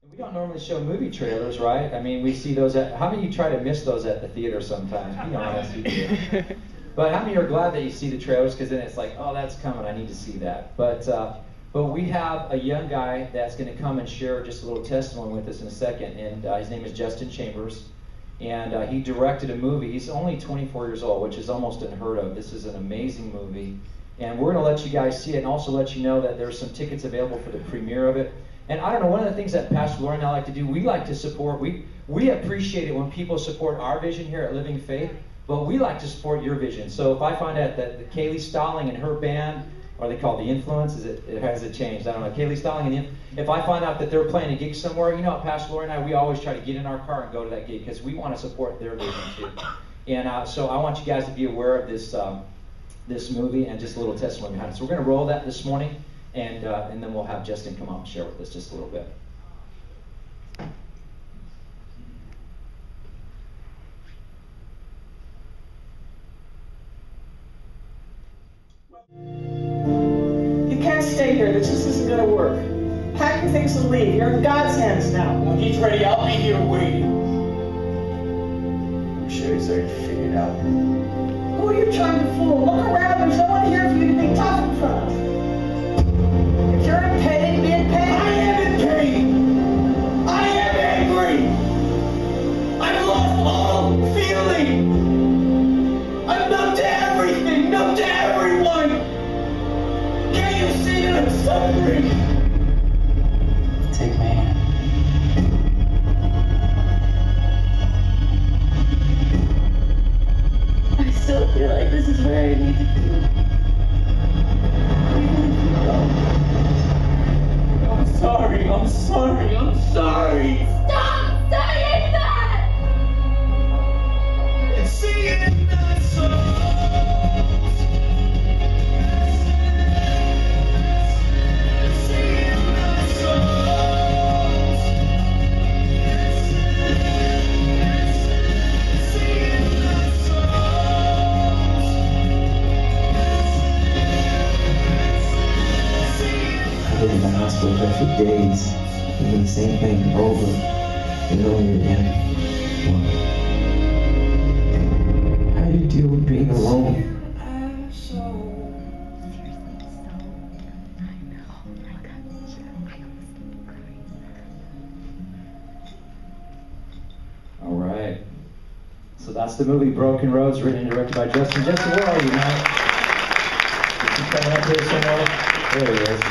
We don't normally show movie trailers, right? I mean, we see those at, how many of you try to miss those at the theater sometimes? Be honest, you do. But how many are glad that you see the trailers, because then it's like, oh, that's coming, I need to see that. But we have a young guy that's going to come and share just a little testimony with us in a second, and his name is Justin Chambers, and he directed a movie. He's only 24 years old, which is almost unheard of. This is an amazing movie, and we're going to let you guys see it and also let you know that there's some tickets available for the premiere of it. And I don't know, one of the things that Pastor Lauren and I like to do, we like to support, we appreciate it when people support our vision here at Living Faith, but we like to support your vision. So if I find out that Kaylee Stalling and her band, or they call it The Influence, has it changed? I don't know. Kaylee Stalling, and if I find out that they're playing a gig somewhere, you know what, Pastor Lauren and I, we always try to get in our car and go to that gig because we want to support their vision too. And so I want you guys to be aware of this movie and just a little testimony behind it. So we're going to roll that this morning. And then we'll have Justin come up and share with us just a little bit. You can't stay here. This just isn't going to work. Pack your things and leave. You're in God's hands now. When he's ready, I'll be here waiting. I'm sure he's already figured out. Who are you trying to fool? Look around. There's no one here for you to be tough in front of. If you're in pain, be in pain. I am in pain. I am angry. I've lost all feeling. I'm numb to everything, numb to everyone. Can't you see that I'm suffering? Take my hand. I still feel like this is where I need to be. I'm sorry, I'm sorry, I'm sorry. Stop saying that! And seeing the souls. Seeing the souls. Seeing the souls. I've been in the hospital bed for days, doing the same thing over and over again. How do you deal with being alone? All right. So that's the movie Broken Roads, written and directed by Justin. Justin, where are you, man? Is he coming up here somewhere? There he is.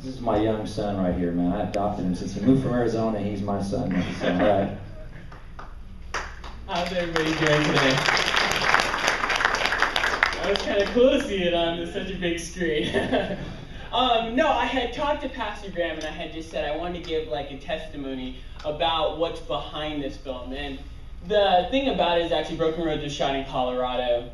This is my young son right here, man. I adopted him since he moved from Arizona. He's my son. So, all right. How's everybody doing today? That was kind of cool to see it on such a big screen. No, I had talked to Pastor Graham and I had just said I wanted to give like a testimony about what's behind this film. And the thing about it is actually Broken Roads was shot in Colorado.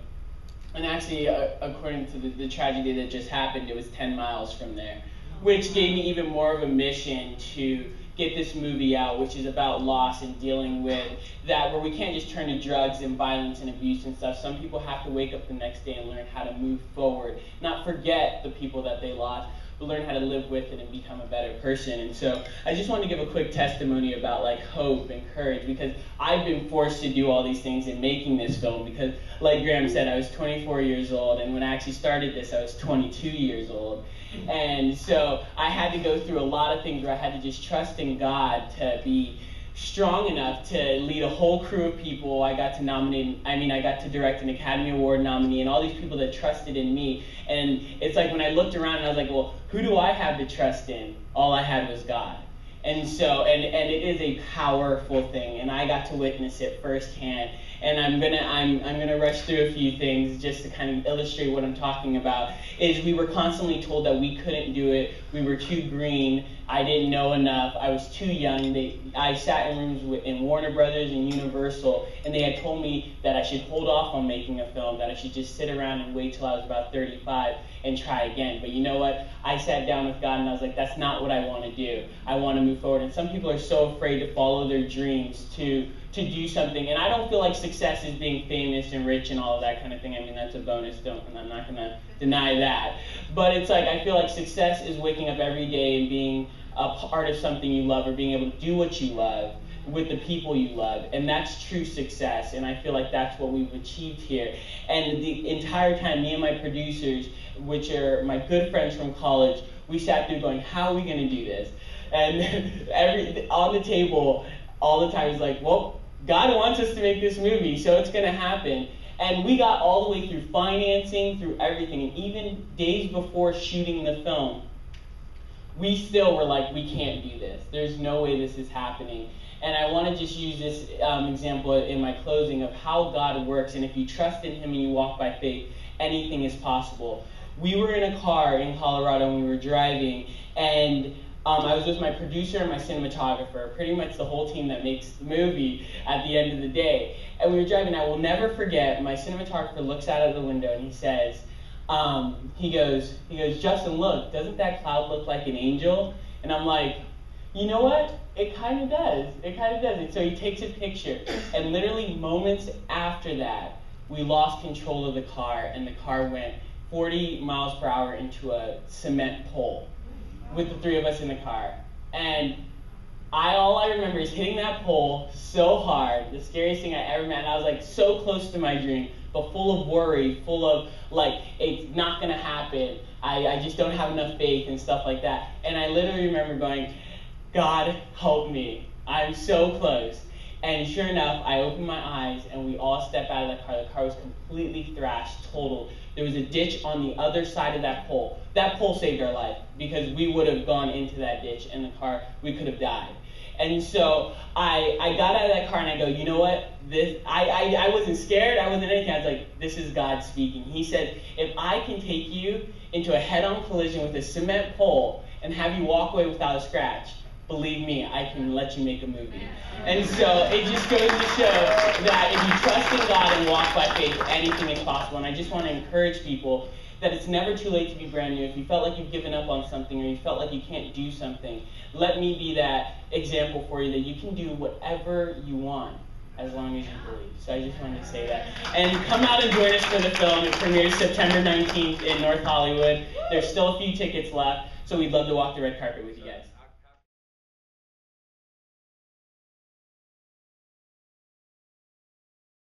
And actually, according to the tragedy that just happened, it was 10 miles from there, which gave me even more of a mission to get this movie out, which is about loss and dealing with that, where we can't just turn to drugs and violence and abuse and stuff. Some people have to wake up the next day and learn how to move forward, not forget the people that they lost, but learn how to live with it and become a better person. And so I just want to give a quick testimony about like hope and courage, because I've been forced to do all these things in making this film, because like Graham said, I was 24 years old, and when I actually started this, I was 22 years old. And so I had to go through a lot of things where I had to just trust in God to be strong enough to lead a whole crew of people. I got to direct an Academy Award nominee and all these people that trusted in me. And it's like when I looked around and I was like, well, who do I have to trust in? All I had was God. And so, and it is a powerful thing, and I got to witness it firsthand. And I'm gonna rush through a few things just to kind of illustrate what I'm talking about. Is we were constantly told that we couldn't do it. We were too green. I didn't know enough. I was too young. I sat in rooms in Warner Brothers and Universal, and they had told me that I should hold off on making a film, that I should just sit around and wait till I was about 35 and try again. But you know what? I sat down with God and I was like, that's not what I want to do. I want to move forward. And some people are so afraid to follow their dreams, to do something. And I don't feel like success is being famous and rich and all of that kind of thing. I mean, that's a bonus, and I'm not going to deny that. But it's like, I feel like success is waking up every day and being a part of something you love or being able to do what you love with the people you love, and that's true success, and I feel like that's what we've achieved here. And the entire time, me and my producers, which are my good friends from college, we sat through going, how are we going to do this? And on the table, all the time, is like, well, God wants us to make this movie, so it's going to happen. And we got all the way through financing, through everything, and even days before shooting the film, we still were like, we can't do this. There's no way this is happening. And I want to just use this example in my closing of how God works, and if you trust in Him and you walk by faith, anything is possible. We were in a car in Colorado and we were driving, and I was with my producer and my cinematographer, pretty much the whole team that makes the movie at the end of the day. And we were driving. I will never forget, my cinematographer looks out of the window and he says, he goes, Justin, look, doesn't that cloud look like an angel? And I'm like, you know what? It kind of does. It kind of does. And so he takes a picture, and literally moments after that, we lost control of the car, and the car went 40 miles per hour into a cement pole with the three of us in the car. And all I remember is hitting that pole so hard, the scariest thing I ever met. And I was like so close to my dream, but full of worry, full of like, it's not going to happen. I just don't have enough faith and stuff like that. And I literally remember going, God, help me. I'm so close. And sure enough, I opened my eyes and we all stepped out of the car. The car was completely thrashed, totaled. There was a ditch on the other side of that pole. That pole saved our life because we would have gone into that ditch and the car, we could have died. And so I got out of that car and I go, you know what? I wasn't scared. I wasn't anything. I was like, this is God speaking. He said, if I can take you into a head-on collision with a cement pole and have you walk away without a scratch, believe me, I can let you make a movie. And so it just goes to show that if you trust in God and walk by faith, anything is possible. And I just want to encourage people that it's never too late to be brand new. If you felt like you've given up on something or you felt like you can't do something, let me be that example for you that you can do whatever you want as long as you believe. So I just wanted to say that. And come out and join us for the film. It premieres September 19th in North Hollywood. There's still a few tickets left, so we'd love to walk the red carpet with you guys.